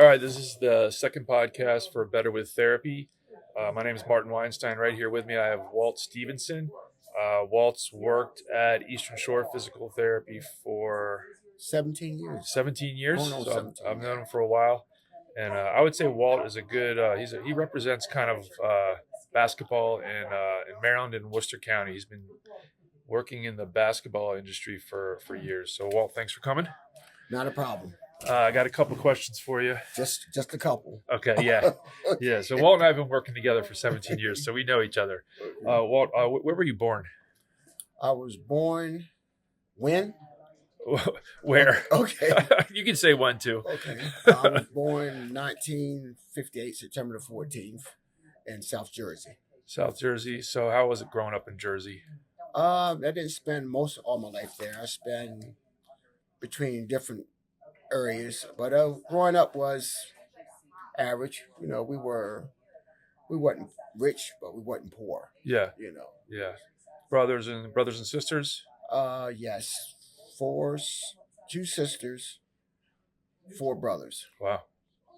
right, this is the second podcast for Better with Therapy. My name is Martin Weinstein. Right here with me, I have Walt Stevenson. Walt's worked at Eastern Shore Physical Therapy for 17 years. 17 years. Going on So 17 I've known him for a while, and I would say Walt is a good. He represents kind of basketball in Maryland and Worcester County. He's been working in the basketball industry for years. So Walt, thanks for coming. Not a problem. I got a couple questions for you. Just a couple. Okay, yeah. Yeah, so Walt and I have been working together for 17 years, so we know each other. Walt, where were you born? I was born when? Where? Okay. You can say one, too. Okay. I was born 1958, September the 14th, in South Jersey. South Jersey. So how was it growing up in Jersey? I didn't spend most of all my life there. I spent between different areas, but growing up was average. You know, we wasn't rich, but we wasn't poor. Yeah. You know. Yeah. Brothers and sisters? Yes. Two sisters, 4 brothers. Wow.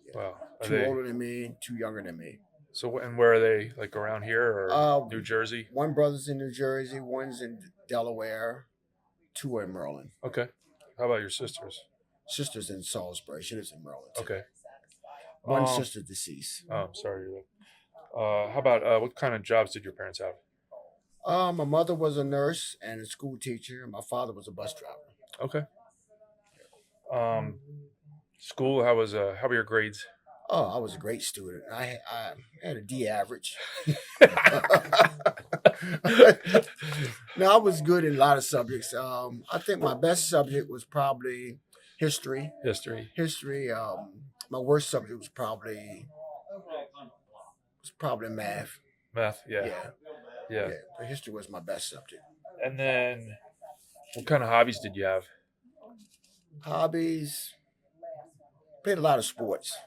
Yeah. Wow. Two older than me, 2 younger than me. So, and where are they? Like around here or New Jersey? One brother's in New Jersey, one's in Delaware, 2 are in Maryland. Okay. How about your sisters? Sister's in Salisbury. She lives in Maryland. Okay. One sister deceased. Oh, I'm sorry. How about what kind of jobs did your parents have? My mother was a nurse and a school teacher. My father was a bus driver. Okay. School, how were your grades? Oh, I was a great student. I had a D average. No, I was good in a lot of subjects. I think my best subject was probably history. History. My worst subject was probably math. Math, yeah. But history was my best subject. And then, what kind of hobbies did you have? Hobbies. Played a lot of sports.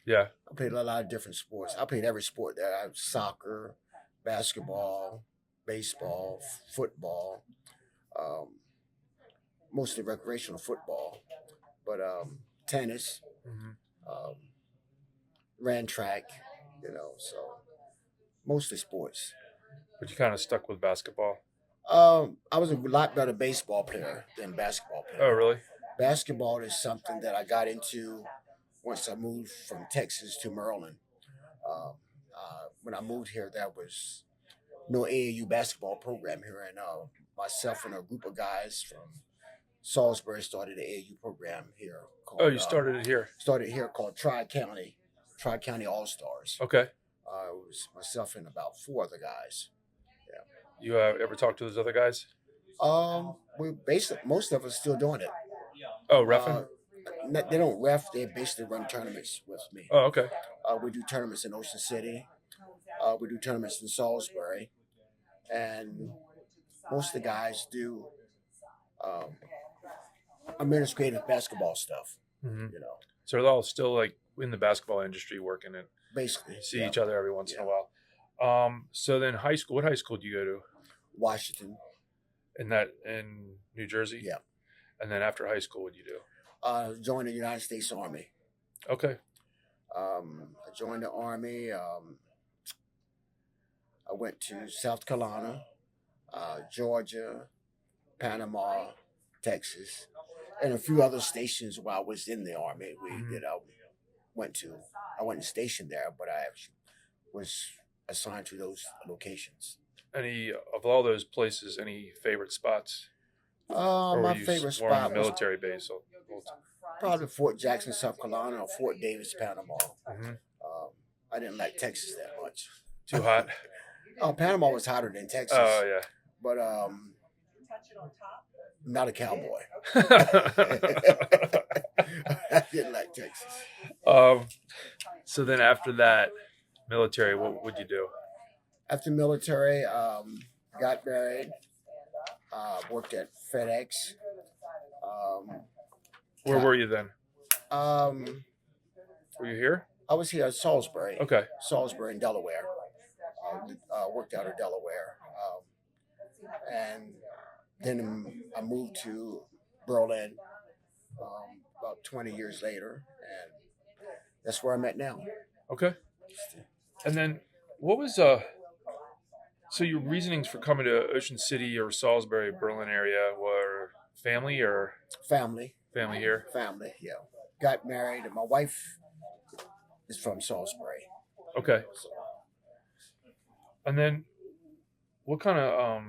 Yeah. I played a lot of different sports. I played every sport there. I had soccer, basketball, baseball, football, mostly recreational football, but tennis, ran track, so mostly sports. But you kind of stuck with basketball? I was a lot better baseball player than basketball player. Oh, really? Basketball is something that I got into once I moved from Texas to Maryland. When I moved here, there was no AAU basketball program here, and myself and a group of guys from Salisbury started an AAU program here. Called, you started it here? Started here called Tri-County All-Stars. Okay. It was myself and about 4 other guys. Yeah. You ever talked to those other guys? We basically, most of us still doing it. Oh, reffing? They don't ref. They basically run tournaments with me. Oh, okay. We do tournaments in Ocean City. We do tournaments in Salisbury. And most of the guys do administrative basketball stuff, So they're all still like in the basketball industry working it. Basically. See each other every once in a while. So then high school, what high school do you go to? Washington. In New Jersey? Yeah. And then after high school, what do you do? Joined the United States Army. Okay. I joined the Army. I went to South Carolina, Georgia, Panama, Texas, and a few other stations while I was in the Army. I wasn't stationed there, but I actually was assigned to those locations. Any of all those places, any favorite spots? My favorite spot was military base. Probably Fort Jackson, South Carolina, or Fort Davis, Panama. I didn't like Texas that much. Too hot? Panama was hotter than Texas. Oh, yeah. But not a cowboy. I didn't like Texas. So then after that, military, what would you do? After military, got married, worked at FedEx. Where were you then? Were you here? I was here at Salisbury. Okay. Salisbury in Delaware. Worked out of Delaware. And then I moved to Berlin about 20 years later. And that's where I'm at now. Okay. And then what was so your reasonings for coming to Ocean City or Salisbury, Berlin area were family or Family, family here? family. Yeah, got married, and my wife is from Salisbury. Okay. So, And then what kind of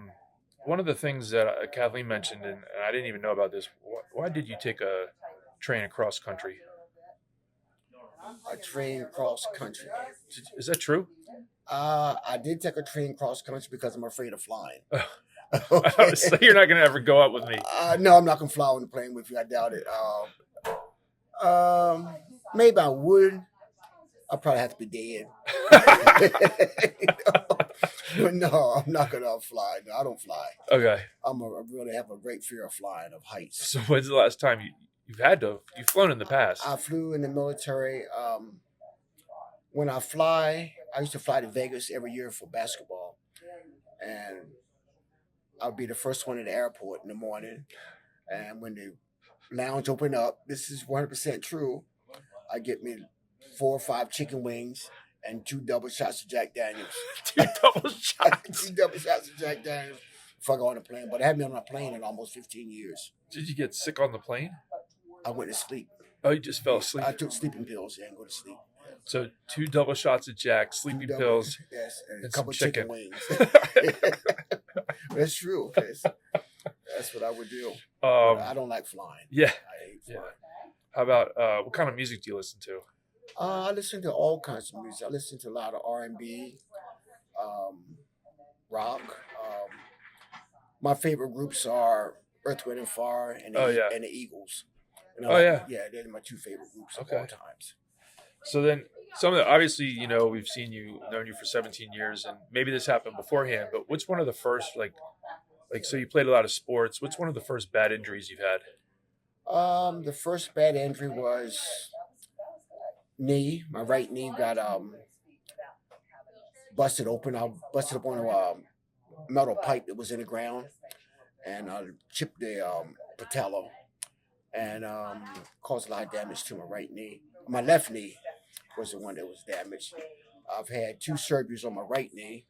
one of the things that Kathleen mentioned, and I didn't even know about this. Why did you take a train across country? a train cross country. Is that true? I did take a train cross country because I'm afraid of flying. Okay. So you're not gonna ever go up with me. No, I'm not gonna fly on the plane with you. I doubt it. Maybe I would. I'll probably have to be dead. But no, I'm not gonna fly. No, I don't fly. Okay. I really have a great fear of flying, of heights. So when's the last time you've flown in the past? I flew in the military. When I fly, I used to fly to Vegas every year for basketball, and I'll be the first one in the airport in the morning. And when the lounge open up, this is 100% true. I get me 4 or 5 chicken wings and 2 double shots of Jack Daniels. 2 double shots. 2 double shots of Jack Daniels before I go on the plane. But I haven't been on a plane in almost 15 years. Did you get sick on the plane? I went to sleep. Oh, you just fell asleep. I took sleeping pills and go to sleep. So 2 double shots of Jack, sleeping pills, yes, and a and couple some chicken chicken. wings. That's true. That's what I would do. I don't like flying. Yeah. I hate flying. How about what kind of music do you listen to? I listen to all kinds of music. I listen to a lot of R&B, rock. My favorite groups are Earth, Wind and Fire and the Eagles. Yeah, they're my 2 favorite groups of all times. So then, obviously, we've known you for 17 years, and maybe this happened beforehand. But what's one of the first so you played a lot of sports. What's one of the first bad injuries you've had? The first bad injury was knee. My right knee got busted open. I busted up on a metal pipe that was in the ground, and I chipped the patella, and caused a lot of damage to my right knee. My left knee was the one that was damaged. I've had 2 surgeries on my right knee.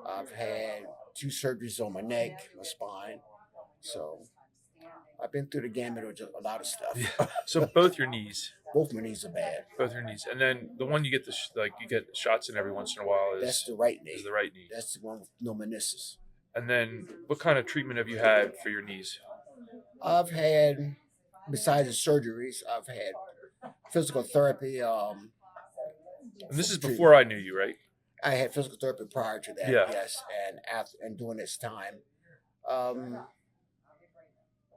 I've had 2 surgeries on my neck, my spine. So I've been through the gamut of just a lot of stuff. Yeah. So both your knees. Both my knees are bad. Both your knees, and then the one you get you get shots in every once in a while that's the right knee. Is the right knee. That's the one with no meniscus. And then, what kind of treatment have you had for your knees? I've had, besides the surgeries, I've had physical therapy. And this is before I knew you, right? I had physical therapy prior to that, yes, and after and during this time,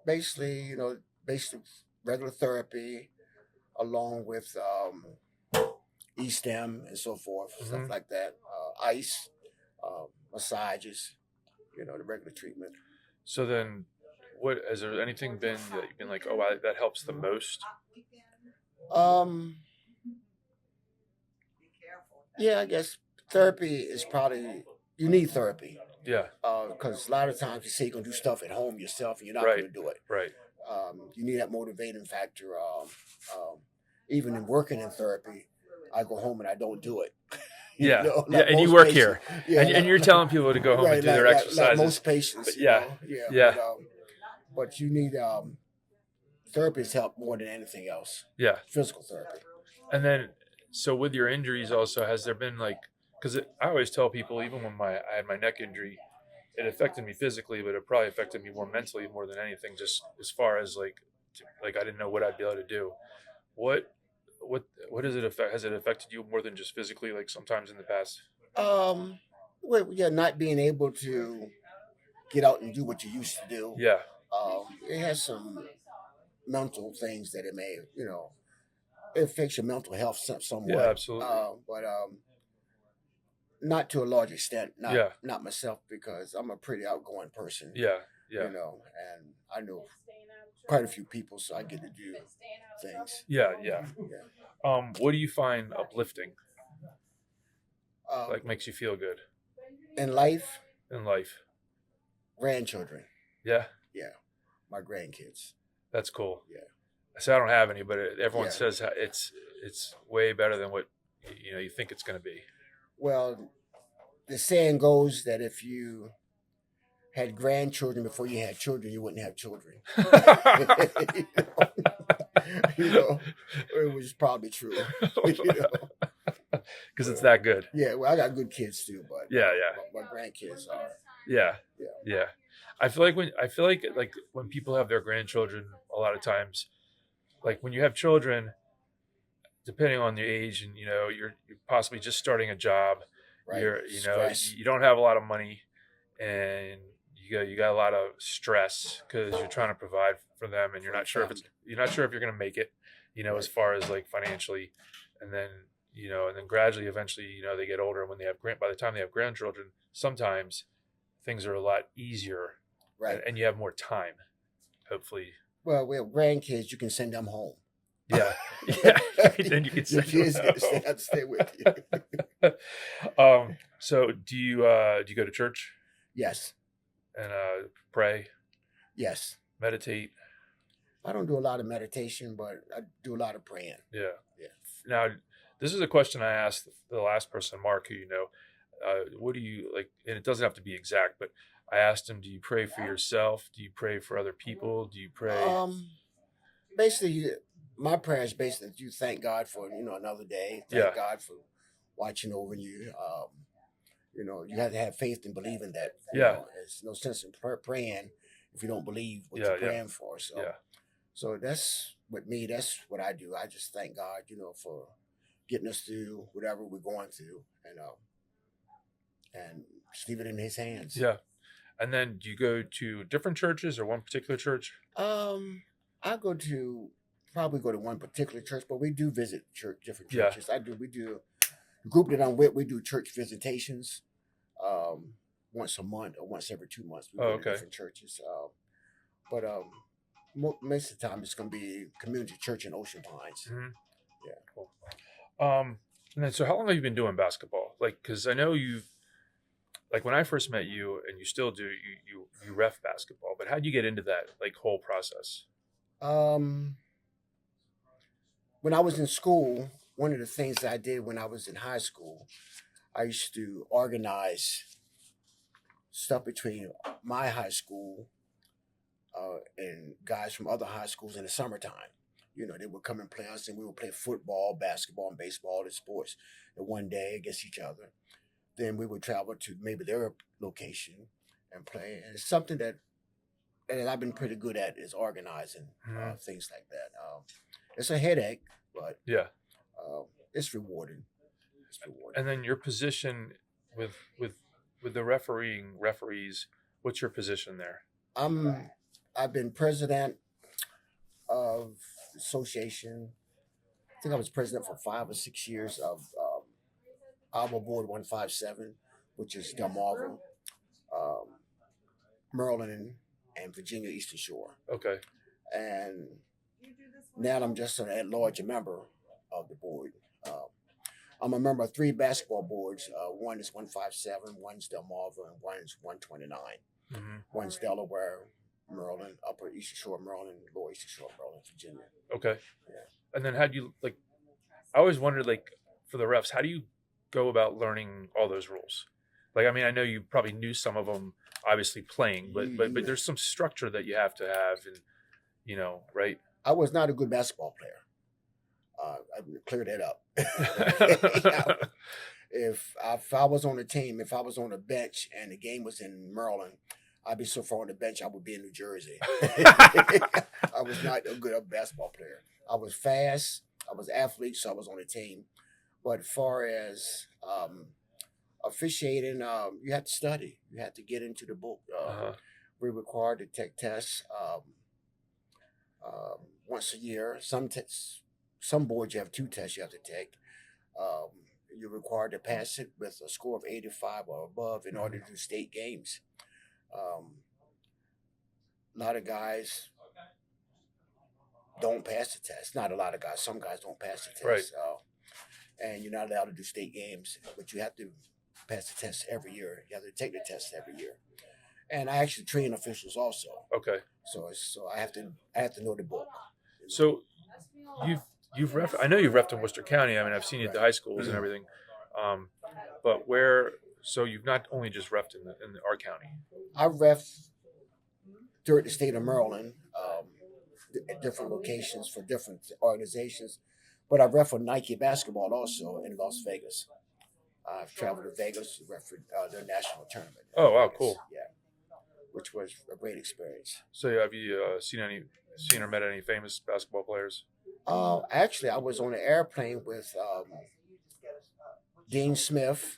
basically regular therapy, along with E-stem and so forth, stuff like that, ice, massages, the regular treatment. So then, has there anything been that you've been like, oh, that helps the most? Yeah, I guess therapy is probably, you need therapy. Yeah. Because a lot of times you say you're going to do stuff at home yourself and you're not going to do it. Right. You need that motivating factor. Even in working in therapy, I go home and I don't do it. Yeah. And you work here. Yeah, and you're telling people to go home and do their exercises. Like most patients. But you need therapist help more than anything else. Yeah. Physical therapy. And then, so with your injuries also, has there been because I always tell people, even when I had my neck injury, it affected me physically, but it probably affected me more mentally more than anything, just as far as I didn't know what I'd be able to do. What does it affect? Has it affected you more than just physically, sometimes in the past? Not being able to get out and do what you used to do. Yeah. It has some mental things that it may, it affects your mental health somewhat. Yeah, absolutely. But not to a large extent. Not myself, because I'm a pretty outgoing person. Yeah. And I know quite a few people, so I get to do things. Yeah. What do you find uplifting? Makes you feel good in life? Grandchildren. Yeah. My grandkids. That's cool. Yeah. So I don't have any, but everyone Yeah. says it's way better than what you think it's going to be. Well, the saying goes that if you had grandchildren before you had children, you wouldn't have children. you know, you know, it was probably true. you know, Because it's that good. yeah. Well, I got good kids too, but Yeah, yeah, my grandkids are. yeah, Yeah. yeah. I feel like when people have their grandchildren, a lot of times, like when you have children, depending on the age, and you're possibly just starting a job, Right. Stress. you don't have a lot of money, and you got a lot of stress because you're trying to provide for them, and For the family. you're not sure if you're going to make it, as Right. far as like financially, and then and then gradually, eventually, they get older, and when they have by the time they have grandchildren, sometimes things are a lot easier, Right. and you have more time, hopefully. Well, we have grandkids. You can send them home. Yeah, yeah. Then you can Your send kids them get to home. have to stay with you. So do you go to church Yes. and pray, Yes. meditate? I don't do a lot of meditation, but I do a lot of praying. Yeah. Yeah. Now, this is a question I asked the last person, Mark, who what do you like? And it doesn't have to be exact, but I asked him, do you pray for yourself? Do you pray for other people? Do you pray? Basically, my prayer is basically that you thank God for another day. Thank Yeah. God for watching over you. You have to have faith and believe in that. Yeah. There's no sense in praying if you don't believe what Yeah, you're yeah. praying for. So, Yeah. so that's with me. That's what I do. I just thank God, for getting us through whatever we're going through, and just leave it in His hands. Yeah. And then do you go to different churches or one particular church? I probably go to one particular church, but we do visit different Yeah. churches. We do the group that I'm with. We do church visitations, once a month or once every 2 months. We go to Okay. different churches. But most of the time it's going to be community church in Ocean Pines. Mhm. Yeah. Cool. And then so how long have you been doing basketball? Like, because I know like when I first met you, and you still do, you ref basketball, but how'd you get into that like whole process? When I was in school, one of the things that I did when I was in high school, I used to organize stuff between my high school and guys from other high schools in the summertime. They would come and play us, and we would play football, basketball, and baseball and sports. And one day against each other. Then we would travel to maybe their location and play. And it's something that I've been pretty good at is organizing things like that. It's a headache, but Yeah. it's rewarding. It's rewarding. And then your position with the referees, what's your position there? I've been president of the association. I think I was president for 5 or 6 years of Alma Board 157, which is Delmarva, Maryland, and Virginia Eastern Shore. Okay. And now I'm just an at-large member of the board. I'm a member of 3 basketball boards. One is 157, one's Delmarva, and one's 129. Mm-hmm. One's Delaware, Maryland, Upper Eastern Shore, Maryland, Lower Eastern Shore, Maryland, Virginia. Okay. Yeah. And then how do you like? I always wondered, like, for the refs, how do you go about learning all those rules? Like, I mean, I know you probably knew some of them, obviously playing, but there's some structure that you have to have, and right? I was not a good basketball player. I clear that up. If I was on a team, if I was on a bench and the game was in Maryland, I'd be so far on the bench I would be in New Jersey. I was not a good basketball player. I was fast. I was an athlete, so I was on a team. But as far as officiating, you have to study. You have to get into the book. We're required to take tests once a year. Some boards you have 2 tests you have to take. You're required to pass it with a score of 85 or above in order to do state games. A lot of guys don't pass the test. Not a lot of guys. Some guys don't pass the test. Right. And you're not allowed to do state games, but you have to pass the test every year. You have to take the test every year. And I actually train officials also. Okay. So I have to know the book. So you've ref. I know you've refed in Worcester County. I mean, I've seen you at the high schools and everything. Um, but where? So you've not only just refed in our county. I ref throughout the state of Maryland, at different locations for different organizations. But I ref for Nike basketball also in Las Vegas. I've traveled to Vegas, ref their national tournament. Oh wow, Vegas. cool. Yeah, which was a great experience. So have you seen or met any famous basketball players? Actually, I was on an airplane with Dean Smith,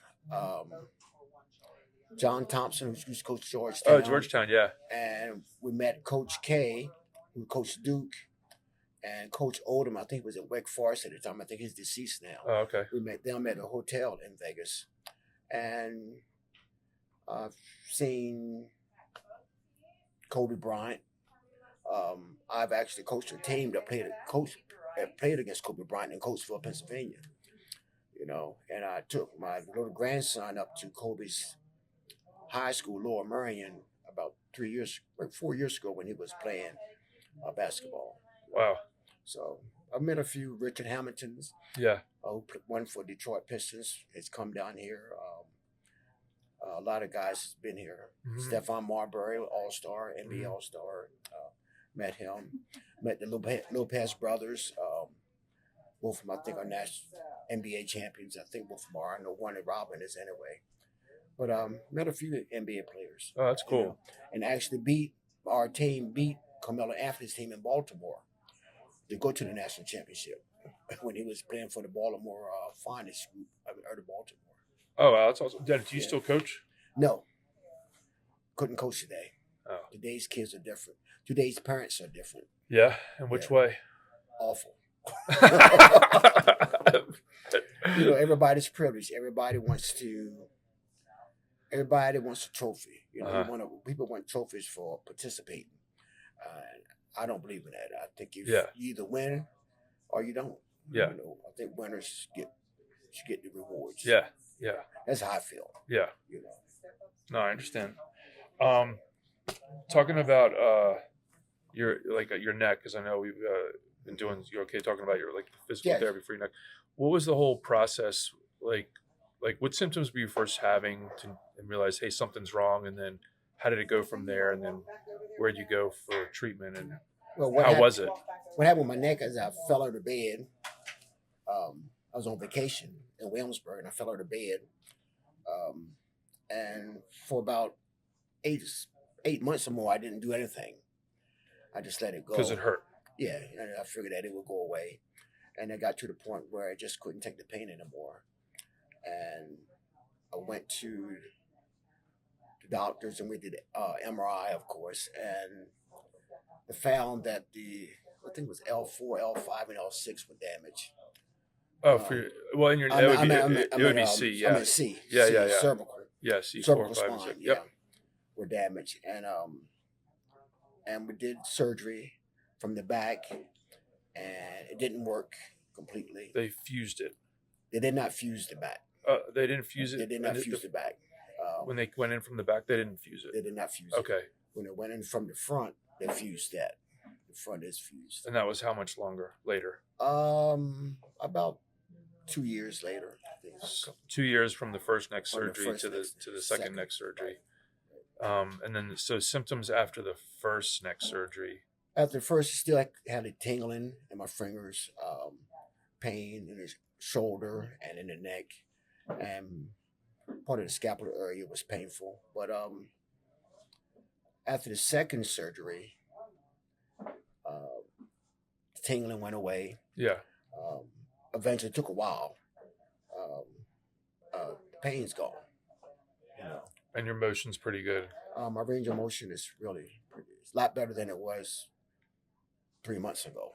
John Thompson, who's coached Georgetown. Oh, Georgetown, yeah. And we met Coach K, who coached Duke, and Coach Oldham. I think was at Wake Forest at the time. I think he's deceased now. Oh, okay. We met them at a hotel in Vegas, and I've seen Kobe Bryant. I've actually coached a team that played against Kobe Bryant in Coatesville, Pennsylvania. You know, and I took my little grandson up to Kobe's high school, Lower Merion, about 4 years ago when he was playing basketball. Wow. So I've met a few Richard Hamiltons. Yeah. One for Detroit Pistons has come down here. A lot of guys has been here. Mm-hmm. Stephon Marbury, All-Star, NBA All-Star. Met him. Met the Lopez brothers. Both of them, I think, are national NBA champions. I think both of them are. I know one and Robin is anyway. But met a few NBA players. Oh, that's cool. You know, and actually our team beat Carmelo Anthony's team in Baltimore to go to the national championship when he was playing for the Baltimore Finest group out of Baltimore. Oh, wow, that's awesome. Do you still coach? No. Couldn't coach today. Oh. Today's kids are different. Today's parents are different. Yeah? In which way? Awful. You know, everybody's privileged. Everybody wants a trophy. You know, people want trophies for participating. I don't believe in that. I think you either win or you don't. Yeah. You know, I think winners should get the rewards. Yeah. Yeah. That's how I feel. Yeah. You know. No, I understand. Talking about your neck, because I know we've been doing. You're okay talking about your physical therapy for your neck. What was the whole process like? Like, what symptoms were you first having and realize, hey, something's wrong, and then how did it go from there, and then where'd you go for treatment, and how was it? What happened with my neck is I fell out of bed. I was on vacation in Williamsburg, and I fell out of bed. And for about 8 months or more, I didn't do anything. I just let it go. Because it hurt. Yeah, and I figured that it would go away. And it got to the point where I just couldn't take the pain anymore. And I went to the doctors, and we did MRI, of course, and they found that I think it was L4, L5, and L6 were damaged. Oh, in your it would be C, yeah. I mean C. Yeah, C, yeah. Cervical. Yeah, C, cervical 4, 5, spine, 6. yeah, Yep. were damaged, and we did surgery from the back, and it didn't work completely. They fused it. They did not fuse the back. They didn't fuse it. They did not fuse the back. When they went in from the back, they didn't fuse it. They did not fuse it. Okay. When it went in from the front, they fused that. The front is fused. And that was how much longer later? About 2 years later. 2 years from the first neck surgery to the second neck surgery. And then so symptoms after the first neck surgery. After the first, still had a tingling in my fingers, pain in the shoulder and in the neck, and part of the scapular area was painful. But after the second surgery, the tingling went away. Yeah. Eventually, it took a while. The pain's gone. You know. And your motion's pretty good. My range of motion is it's a lot better than it was 3 months ago.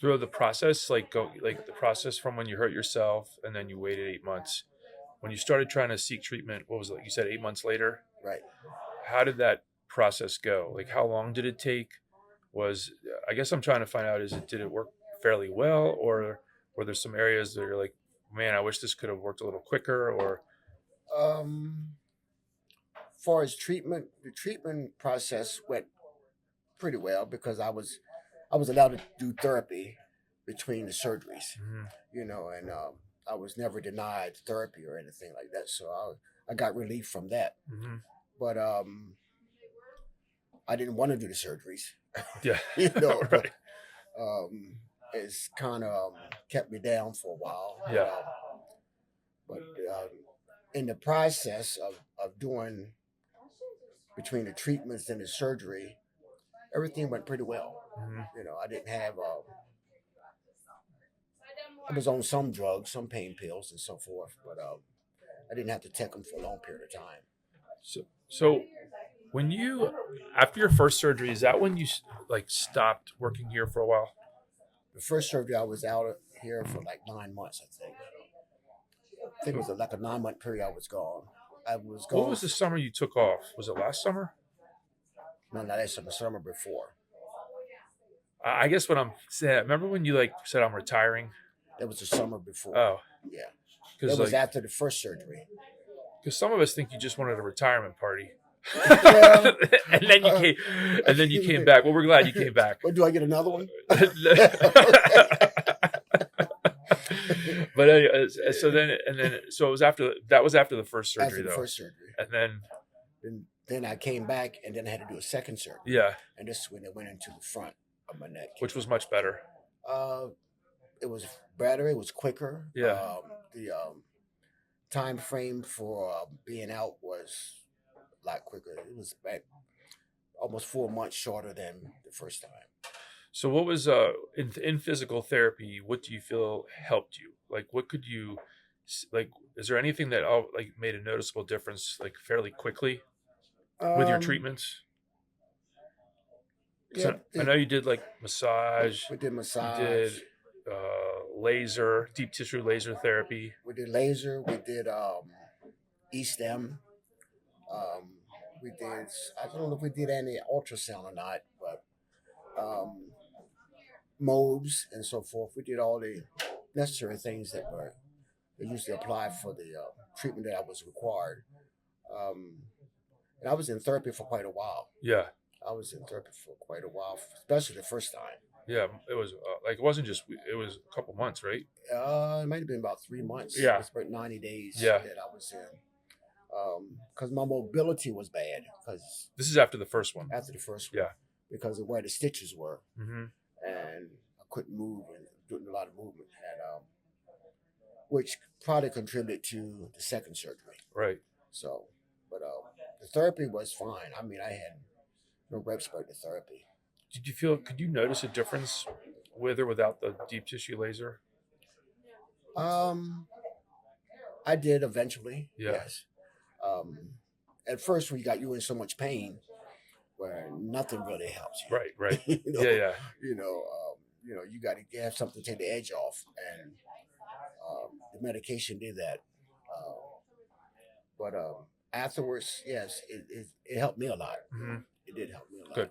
Through the process, the process from when you hurt yourself and then you waited 8 months, when you started trying to seek treatment, what was it? You said 8 months later? Right. How did that process go? Like, how long did it take? I guess I'm trying to find out, did it work fairly well, or were there some areas that you're like, man, I wish this could have worked a little quicker, or? Far as treatment, the treatment process went pretty well because I I was allowed to do therapy between the surgeries, Hmm. and I was never denied therapy or anything like that. So I got relief from that. Hmm. But I didn't want to do the surgeries, Yeah. but Right. um, it's kind of kept me down for a while. Yeah. But in the process of doing between the treatments and the surgery, everything went pretty well. Hmm. I didn't have. I was on some drugs, some pain pills, and so forth, but I didn't have to take them for a long period of time. So when you after your first surgery, is that when you like stopped working here for a while? The first surgery, I was out here for like 9 months, I think. I think it was like a 9 month period I was gone. I was What gone. was the summer you took off? Was it last summer? No, that's the summer before. I guess what I'm saying. Remember when you like said I'm retiring? That was the summer before. Oh, Yeah. That because was like after the first surgery. because some of us think you just wanted a retirement party, Well, and then you came back. Well, we're glad you came back. What, do I get another one? But so it was after that was after the first surgery After the though, first surgery. and then Then I came back and then I had to do a second surgery. yeah, And this is when it went into the front of my neck. which was much better. Uh, it was better. It was quicker. Yeah. The time frame for being out was a lot quicker. It was like almost 4 months shorter than the first time. So what was in physical therapy? What do you feel helped you? Like what could you like? Is there anything that like made a noticeable difference like fairly quickly with your Um, treatments? 'Cause yeah, I know you did like massage. we did You massage. did laser, deep tissue laser therapy. We did laser. We did E-stem. Um, we did. I don't know if we did any ultrasound or not, but um, mobs and so forth. We did all the necessary things that were they usually apply for the treatment that I was required. Um, and I was in therapy for quite a while. Yeah, I was in therapy for quite a while, especially the first time. yeah. It was like it wasn't just it was a couple months, right? It might have been about 3 months. Yeah. It was about 90 days Yeah. that I was in. Because my mobility was bad. Because This is after the first one. after the first one, Yeah. because of where the stitches were, Hmm. and I couldn't move and doing a lot of movement, and which probably contributed to the second surgery. Right. So, but the therapy was fine. I mean, I had no reps about the therapy. Did you feel? Could you notice a difference with or without the deep tissue laser? Um, I did eventually. Yeah. Yes. At first, we got you in so much pain where nothing really helps you. Right. Right. you know, Yeah. Yeah. you got to have something to take the edge off, and the medication did that. But afterwards, yes, it helped me a lot. Hmm. It did help me a lot. Good.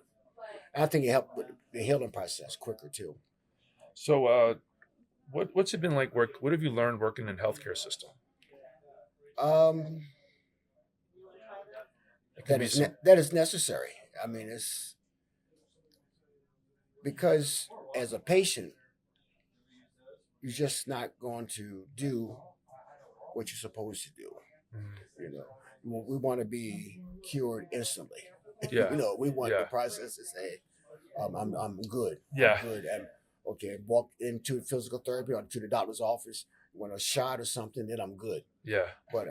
And I think it helped with the healing process quicker too. So, what's it been like? What have you learned working in healthcare system? Um, It can that be is some, that is necessary. I mean, it's because as a patient, you're just not going to do what you're supposed to do. Mhm. We want to be cured instantly. Yeah. We want Yeah. the process to say, I'm good. Yeah. I'm good. And okay, walk into physical therapy or to the doctor's office, want a shot or something, then I'm good. Yeah. But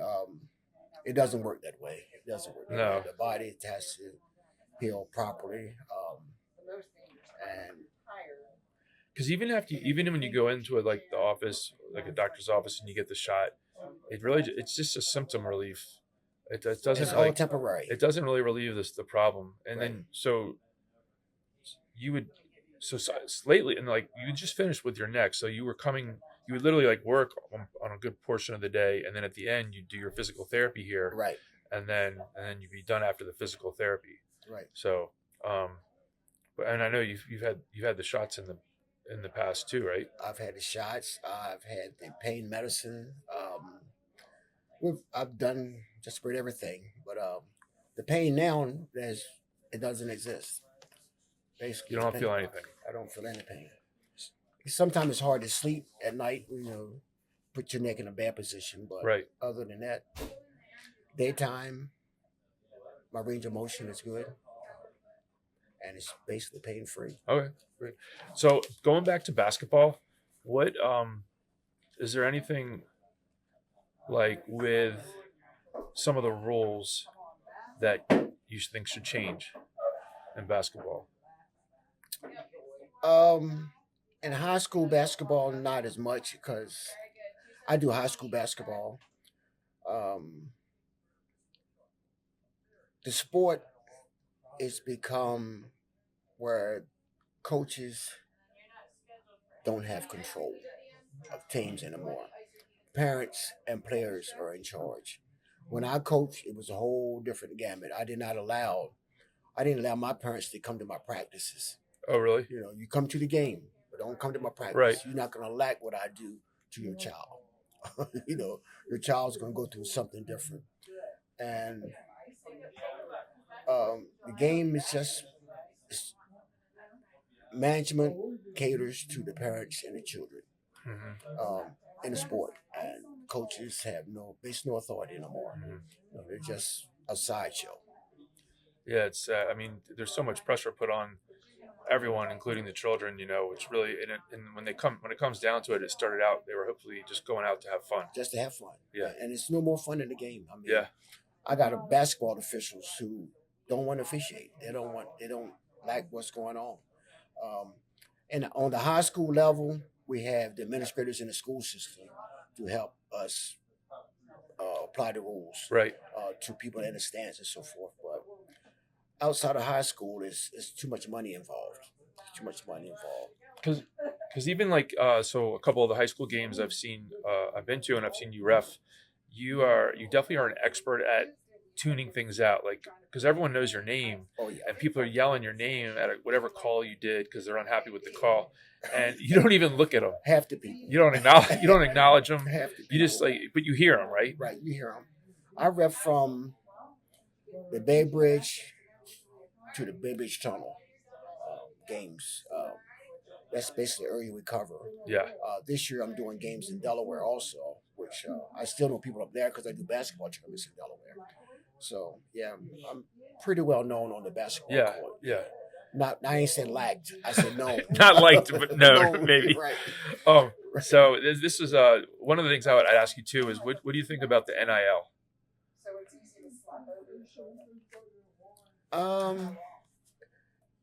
it doesn't work that way. It doesn't work that No. way. The body has to heal properly. And Because even when you go into like the office, like a doctor's office, and you get the shot, it's just a symptom relief. It doesn't it's all like temporary. it doesn't really relieve the problem. And Right. then so you would so lately and like you just finished with your neck, so you would literally like work on a good portion of the day, and then at the end you do your physical therapy here, Right. and then you'd be done after the physical therapy. Right. So and I know you've had the shots in the past too, right? I've had the shots. I've had the pain medicine. I've done just about everything, but the pain now it doesn't exist. Basically, You don't feel anything. I don't feel any pain. Sometimes it's hard to sleep at night. Put your neck in a bad position. But Right. other than that, daytime, my range of motion is good, and it's basically pain free. Okay. Great. So going back to basketball, what is there anything like with some of the rules that you think should change in basketball? In high school basketball, not as much because I do high school basketball. Um, the sport is become where coaches don't have control of teams anymore. Parents and players are in charge. When I coached, it was a whole different gamut. I didn't allow my parents to come to my practices. Oh, really? You come to the game, but don't come to my practice. Right. You're not going to like what I do to your child. Your child's going to go through something different. And the game is just management caters to the parents and the children in the sport. And coaches have no authority anymore. They're just a sideshow. Yeah, it's. I mean, there's so much pressure put on everyone, including the children. Which really, and when it comes down to it, it started out they were hopefully just going out to have fun. Just to have fun. Yeah. And it's no more fun in the game. I mean, yeah. I got basketball officials who don't want to officiate. They don't like what's going on. And on the high school level, we have the administrators in the school system to help us apply the rules Right. To people in the stands and so forth. But outside of high school, it's too much money involved. Because even like so a couple of the high school games I've been to and I've seen you ref, you definitely are an expert at tuning things out, like because everyone knows your name. Oh, yeah. And people are yelling your name at whatever call you did because they're unhappy with the call, and you don't even look at them. Half the people. You don't acknowledge them. Half the people. You just but you hear them, right? Right, you hear them. I ref from the Bay Bridge to the Bay Bridge Tunnel games. That's basically the area we cover. Yeah. This year I'm doing games in Delaware also, which I still know people up there because I do basketball tournaments in Delaware. So yeah, I'm pretty well known on the basketball court. Yeah. I ain't said liked. I said no. Not liked, but no, maybe. Right. So this is one of the things I'd ask you too is what do you think about the NIL?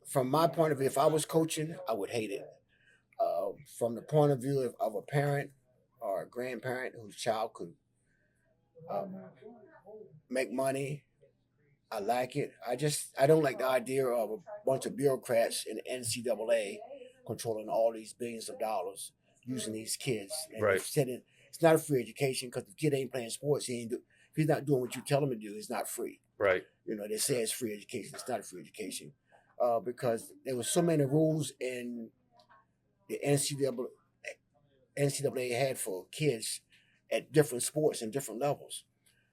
From my point of view, if I was coaching, I would hate it. From the point of view of a parent or a grandparent whose child could make money, I like it. I don't like the idea of a bunch of bureaucrats in the NCAA controlling all these billions of dollars using these kids. And right. It's not a free education because the kid ain't playing sports. If he's not doing what you tell him to do, it's not free. Right. They say it's free education. It's not a free education because there were so many rules in the NCAA had for kids at different sports and different levels.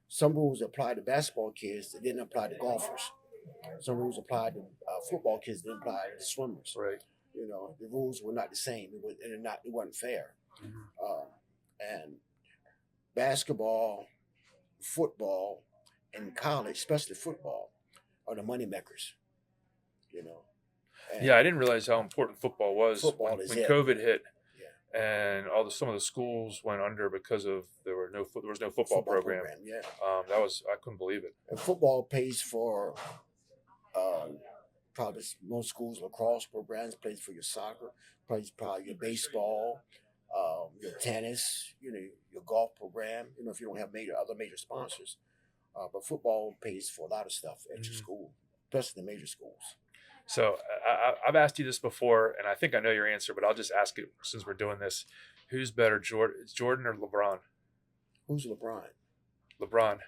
Some rules apply to basketball kids that didn't apply to golfers. Some rules apply to football kids that didn't apply to swimmers. Right. The rules were not the same. It wasn't fair. Mm-hmm. And basketball, football, and college, especially football, are the money makers. I didn't realize how important football was when COVID hit. And some of the schools went under because there was no football program. Yeah, I couldn't believe it. And football pays for probably most schools' lacrosse programs, pays for your soccer, pays probably your baseball, your tennis, your golf program. If you don't have other major sponsors, but football pays for a lot of stuff at your school, especially the major schools. So I've asked you this before, and I think I know your answer, but I'll just ask it since we're doing this. Who's better, Jordan or LeBron? Who's LeBron? LeBron.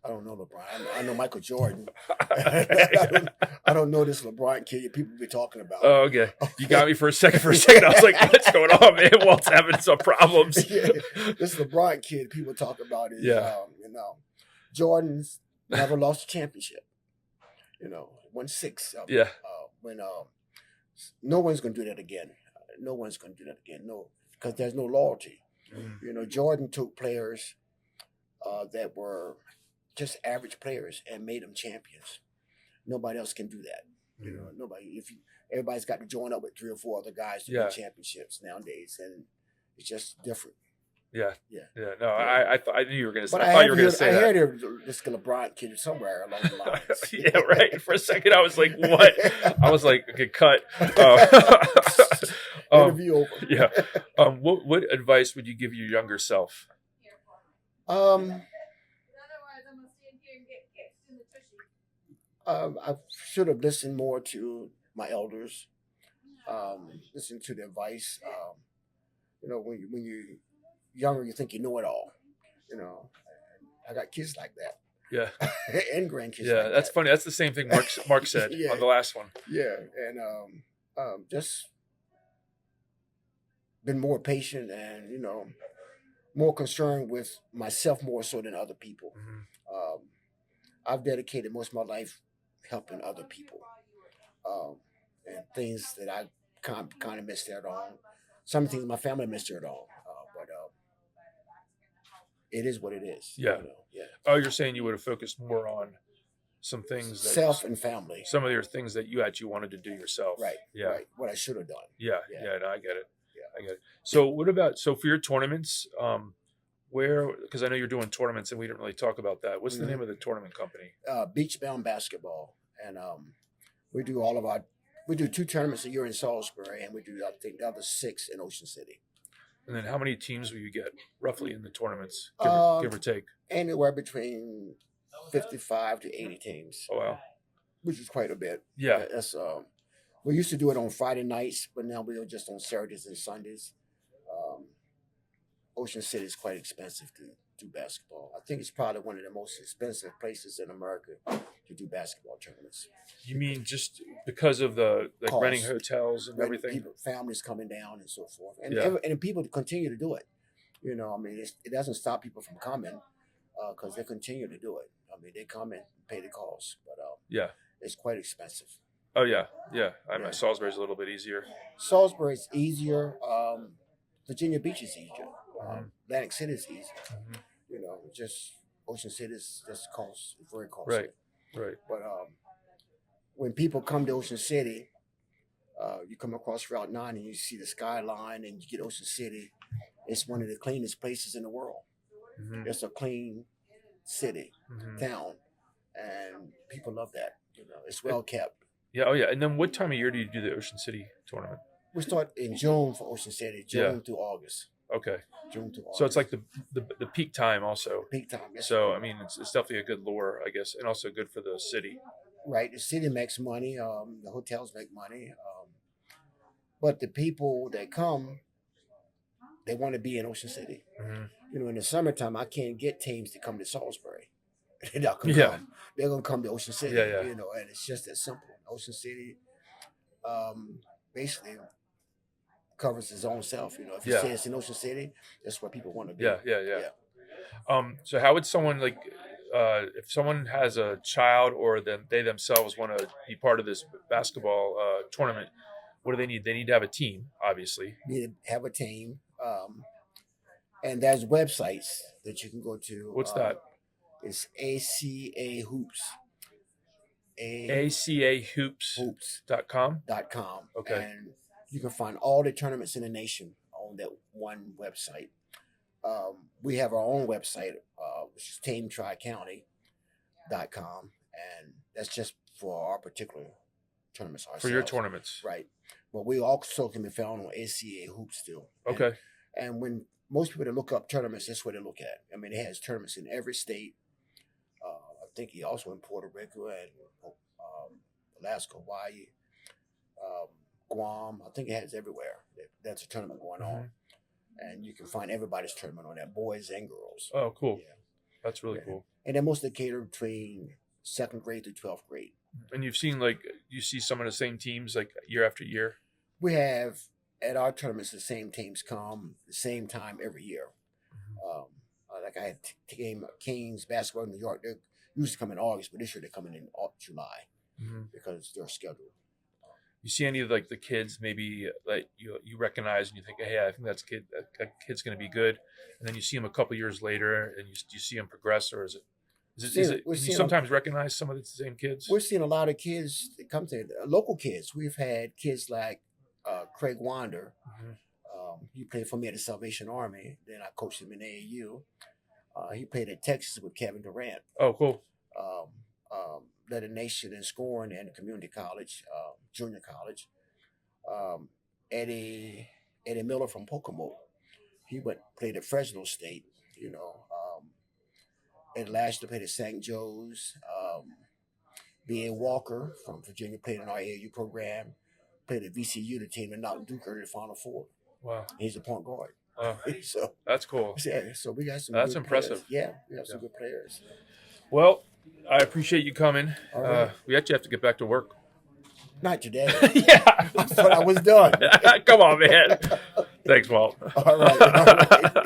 I don't know LeBron. I know Michael Jordan. Okay. I don't know this LeBron kid people be talking about. Oh, okay. You got me for a second. I was like, what's going on, man? Walt's having some problems. Yeah. This LeBron kid people talk about is, Jordan's never lost a championship. Won 6 of them. Yeah. when no one's going to do that again. No one's going to do that again. No, because there's no loyalty. You know, Jordan took players that were just average players and made them champions. Nobody else can do that. You know, nobody. Everybody's got to join up with 3 or 4 other guys to win championships nowadays, and it's just different. Yeah. No, Yeah. I knew you were going to say. But I thought you were going to say I that. heard this LeBron kid somewhere along the lines. Yeah, right. For a second, I was like, "What?" I was like, "Okay, cut." Interview over. Yeah. What advice would you give your younger self? I should have listened more to my elders. Listen to their advice. You know, when you're younger, you think you know it all. You know, I got kids like that. Yeah. And grandkids. Yeah, like that's that. funny. That's the same thing Mark said Yeah. on the last one. Yeah, and just been more patient and more concerned with myself more so than other people. I've dedicated most of my life helping other people, and things that I kind of missed out on. Some things my family missed out on, but it is what it is. Yeah. Yeah. Oh, you're saying you would have focused more on some things that Self and family. some of your things that you actually wanted to do yourself. Right. Yeah. Right. What I should have done. Yeah. Yeah. Yeah. No, I get it. Yeah. I get it. So what about for your tournaments? Where, because I know you're doing tournaments and we didn't really talk about that. What's the name of the tournament company? Beachbound Basketball, and we do 2 tournaments a year in Salisbury, and we do I think the other 6 in Ocean City. And then how many teams will you get roughly in the tournaments, give or take? Anywhere between 55 to 80 teams. Oh wow, which is quite a bit. yeah. That's we used to do it on Friday nights, but now we are just on Saturdays and Sundays. Ocean City is quite expensive to do basketball. I think it's probably one of the most expensive places in America to do basketball tournaments. You mean just because of the Cost. renting hotels and everything? Families coming down and so forth, and Yeah. and people continue to do it. You know, I mean, it doesn't stop people from coming because they continue to do it. I mean, they come and pay the cost, but Yeah. it's quite expensive. Oh yeah, yeah. I Yeah. mean, Salisbury's a little bit easier. Salisbury's easier. Virginia Beach is easier. Atlantic City is easier. You know, just Ocean City is just very costly. Right. But when people come to Ocean City, you come across Route 9 and you see the skyline and you get Ocean City. It's one of the cleanest places in the world. It's a clean city, town, and people love that. You know, it's well kept. Yeah. Oh yeah. And then what time of year do you do the Ocean City tournament? We start in June for Ocean City, June through August. Okay. June to August. So it's like the peak time also. Peak time. Yes. So I mean, it's definitely a good lure, I guess, and also good for the city. Right. The city makes money. The hotels make money. But the people that come, they want to be in Ocean City. You know, in the summertime, I can't get teams to come to Salisbury. They're not going to come. They're going to come to Ocean City. Yeah. You know, and it's just that simple. Ocean City, basically covers his own self. You know, if you say it's in Ocean City, that's where people want to be. Yeah. So how would someone if someone has a child or they themselves want to be part of this basketball tournament, what do they need? They need to have a team, obviously. Need to have a team. And there's websites that you can go to. What's that? It's ACA Hoops. ACAHoops.com? .com. Okay. And you can find all the tournaments in the nation on that one website. We have our own website, which is TeamTriCounty.com. And that's just for our particular tournaments ourselves. For your tournaments. Right. But we also can be found on ACA Hoops still. Okay. And when most people that look up tournaments, that's what they look at. I mean, it has tournaments in every state. I think he also in Puerto Rico and Alaska, Hawaii, Guam. I think it has everywhere. That's a tournament going on. And you can find everybody's tournament on that, boys and girls. Oh, cool. Yeah. That's really cool. And they're mostly catered between 2nd grade to 12th grade. And you've seen you see some of the same teams year after year? We have at our tournaments the same teams come the same time every year. Like I had Kings basketball in New York. They usually come in August, but this year they're coming in July because they're scheduled. you see any of like the kids maybe like you recognize and you think, hey, I think that kid's going to be good, and then you see him a couple years later and you see him progress, or We're can you seeing sometimes recognize some of the same kids? we're seeing a lot of kids that come to local kids. We've had kids like Craig Wander. Hmm. He played for me at the Salvation Army. Then I coached him in AAU. He played at Texas with Kevin Durant. Oh, cool. Um, Led a nation in scoring and community college, junior college. Um, Eddie Miller from Pocomo. He played at Fresno State. You know, and last year played at St. Joe's. B.A. Walker from Virginia played in our AAU program. Played at VCU, the team, and knocked Duke in the Final Four. Wow. He's a point guard. Wow. So That's cool. yeah, so we got some. That's good impressive. Players. Yeah, we have some good players. Well, I appreciate you coming. All right. We actually have to get back to work. Not today. Yeah. I thought I was done. Come on, man. Thanks, Walt. All right.